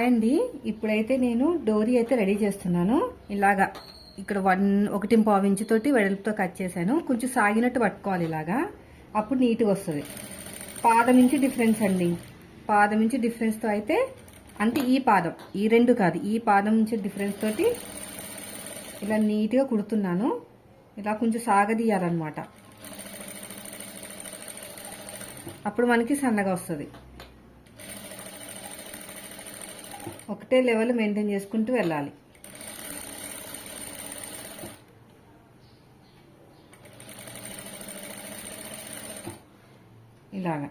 అండి ఇప్పుడైతే నేను డోరీ అయితే రెడీ చేస్తున్నాను. ఇలాగా ఇక్కడ 1.5 ఇంచు తోటి వెడల్పుతో కట్ చేశాను. కొంచెం సాగినట్టు పట్టుకోవాలి ఇలాగా, అప్పుడు నీట్గా వస్తుంది. పాదం ఇంచు డిఫరెన్స్ అండి, పాదం ఇంచు డిఫరెన్స్తో అయితే, అంటే ఈ పాదం, ఈ రెండు కాదు, ఈ పాదం ఇంచు డిఫరెన్స్ తోటి ఇలా నీట్గా కుడుతున్నాను. ఇలా కొంచెం సాగదీయాలన్నమాట, అప్పుడు మనకి సన్నగా వస్తుంది. ఒకటే లెవెల్ మెయింటైన్ చేసుకుంటూ వెళ్ళాలి. ఇలాగా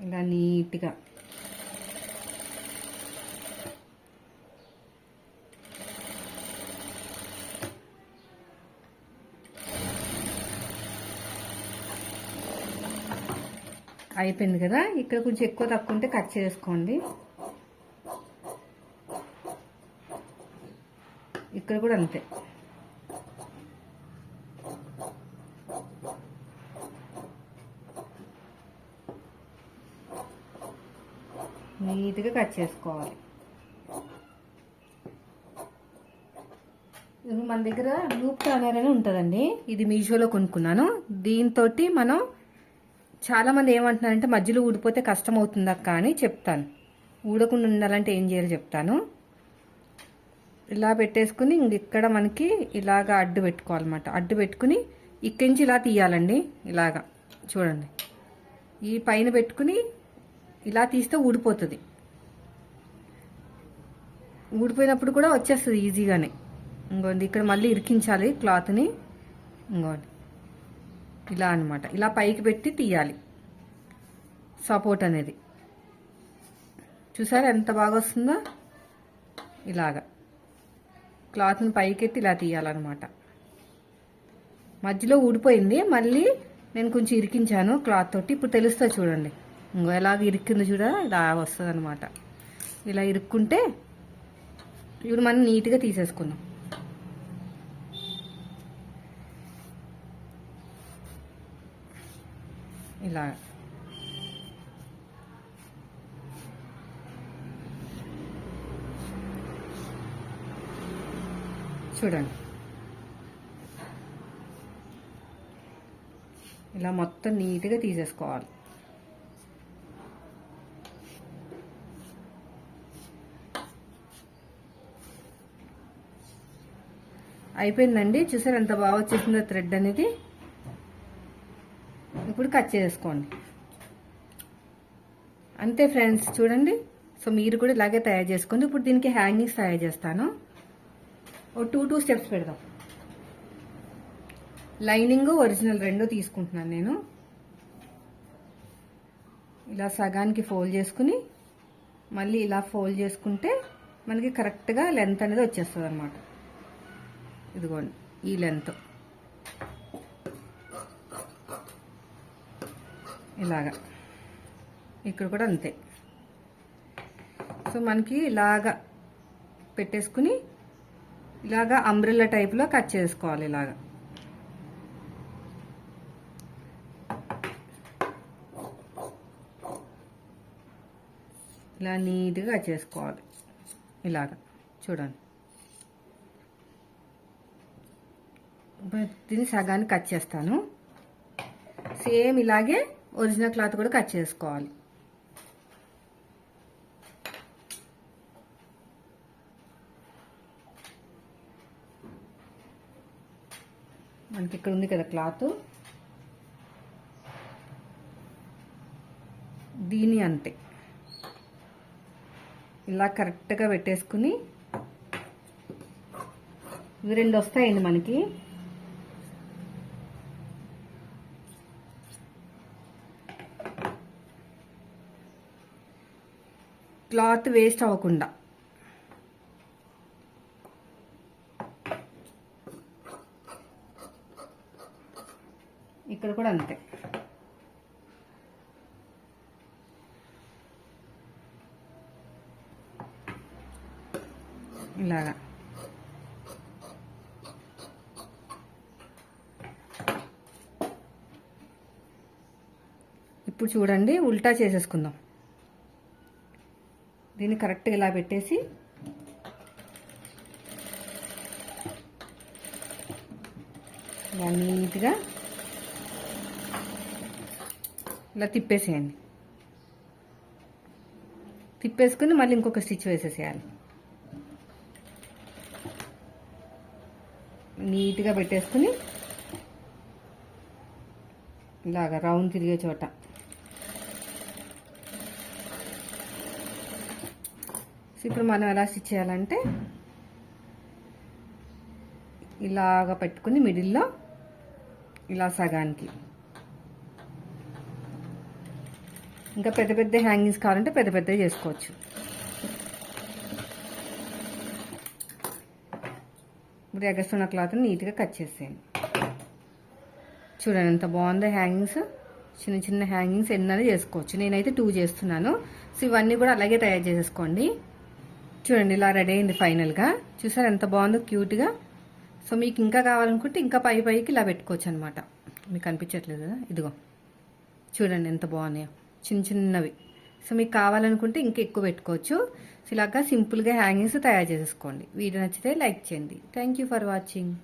ఇలా నీట్గా అయిపోయింది కదా. ఇక్కడ కొంచెం ఎక్కువ తక్కువ ఉంటే కట్ చేసుకోండి. ఇక్కడ కూడా అంతే. నీట్గా కట్ చేసుకోవాలి. మన దగ్గర లూప్ టర్నర్ అని ఉంటుందండి, ఇది మీషోలో కొనుక్కున్నాను. దీంతో మనం చాలామంది ఏమంటున్నారంటే మధ్యలో ఊడిపోతే కష్టం అవుతుంది అక్క అని చెప్తాను. ఊడకుండా ఉండాలంటే ఏం చేయాలో చెప్తాను. ఇలా పెట్టేసుకుని ఇక్కడ మనకి ఇలాగా అడ్డు పెట్టుకోవాలన్నమాట. అడ్డు పెట్టుకుని ఇక్కడి నుంచి ఇలా తీయాలండి. ఇలాగా చూడండి, ఈ పైన పెట్టుకుని ఇలా తీస్తే ఊడిపోతుంది. ఊడిపోయినప్పుడు కూడా వచ్చేస్తుంది ఈజీగానే. ఇంకోండి ఇక్కడ మళ్ళీ ఇరికించాలి క్లాత్ని. ఇంకోండి ఇలా అనమాట, ఇలా పైకి పెట్టి తీయాలి. సపోర్ట్ అనేది చూసారా ఎంత బాగా వస్తుందో. ఇలాగా క్లాత్ని పైకెత్తి ఇలా తీయాలన్నమాట. మధ్యలో ఊడిపోయింది, మళ్ళీ నేను కొంచెం ఇరికించాను క్లాత్ తోటి. ఇప్పుడు తెలుస్తుంది చూడండి, ఇంకో ఎలాగ ఇరిక్కింది చూడ, ఇలా వస్తుంది అనమాట. ఇలా ఇరుక్కుంటే ఇప్పుడు మనం నీట్గా తీసేసుకుందాం. ఇలా చూడండి, ఇలా మొత్తం నీట్గా తీసేసుకోవాలి. అయిపోయిందండి. చూసారు ఎంత బాగా వచ్చేసిందో థ్రెడ్ అనేది. ఇప్పుడు కట్ చేసుకోండి. అంతే ఫ్రెండ్స్, చూడండి. సో మీరు కూడా ఇలాగే తయారు చేసుకోండి. ఇప్పుడు దీనికి హ్యాంగింగ్స్ తయారు చేస్తాను. ఓ 2 స్టెప్స్ పెడదాం. లైనింగ్ ఒరిజినల్ రెండు తీసుకుంటున్నాను నేను. ఇలా సగానికి ఫోల్డ్ చేసుకుని మళ్ళీ ఇలా ఫోల్డ్ చేసుకుంటే మనకి కరెక్ట్గా లెంత్ అనేది వచ్చేస్తుంది అనమాట. ఇదిగోండి ఈ లెంత్ ఇలాగా. ఇక్కడ కూడా అంతే. సో మనకి ఇలాగా పెట్టేసుకుని ఇలాగా అంబ్రెల్లా టైప్లో కట్ చేసుకోవాలి. ఇలాగా ఇలా నీట్గా కట్ చేసుకోవాలి. ఇలాగా చూడండి, దీన్ని సగాన్ని కట్ చేస్తాను. సేమ్ ఇలాగే ఒరిజినల్ క్లాత్ కూడా కట్ చేసుకోవాలి. మనకి ఇక్కడ ఉంది కదా క్లాత్, దీని అంతే ఇలా కరెక్ట్గా పెట్టేసుకుని ఇవి 2 వస్తాయండి మనకి. క్లాత్ వేస్ట్ అవ్వకుండా ఇక్కడ కూడా అంతే. ఇలాగా ఇప్పుడు చూడండి ఉల్టా చేసేసుకుందాం. దీన్ని కరెక్ట్గా ఇలా పెట్టేసి ఇలా నీట్గా ఇలా తిప్పేసేయండి. తిప్పేసుకుని మళ్ళీ ఇంకొక స్టిచ్ వేసేసేయాలి. నీట్గా పెట్టేసుకుని ఇలాగా రౌండ్ తిరిగే చోట ఇప్పుడు మనం ఎలా స్టిచ్ చేయాలంటే ఇలాగా పెట్టుకుని మిడిల్లో ఇలా సగానికి, ఇంకా పెద్ద పెద్ద హ్యాంగింగ్స్ కావాలంటే పెద్ద పెద్దవి చేసుకోవచ్చు. ఇప్పుడు ఎగస్తున్న క్లాత్ని నీట్గా కట్ చేసేయండి. చూడండి ఎంత బాగుందో హ్యాంగింగ్స్. చిన్న చిన్న హ్యాంగింగ్స్ ఎన్నైనా చేసుకోవచ్చు. నేనైతే 2 చేస్తున్నాను. సో ఇవన్నీ కూడా అలాగే తయారు చేసేసుకోండి. చూడండి ఇలా రెడీ అయింది ఫైనల్గా. చూసారు ఎంత బాగుందో క్యూట్గా. సో మీకు ఇంకా కావాలనుకుంటే ఇంకా పైకి ఇలా పెట్టుకోవచ్చు అనమాట. మీకు అనిపించట్లేదు కదా, ఇదిగో చూడండి ఎంత బాగున్నాయో చిన్న చిన్నవి. సో మీకు కావాలనుకుంటే ఇంకా ఎక్కువ పెట్టుకోవచ్చు. సో ఇలాగా సింపుల్గా హ్యాంగింగ్స్ తయారు చేసేసుకోండి. వీడియో నచ్చితే లైక్ చేయండి. Thank you for watching.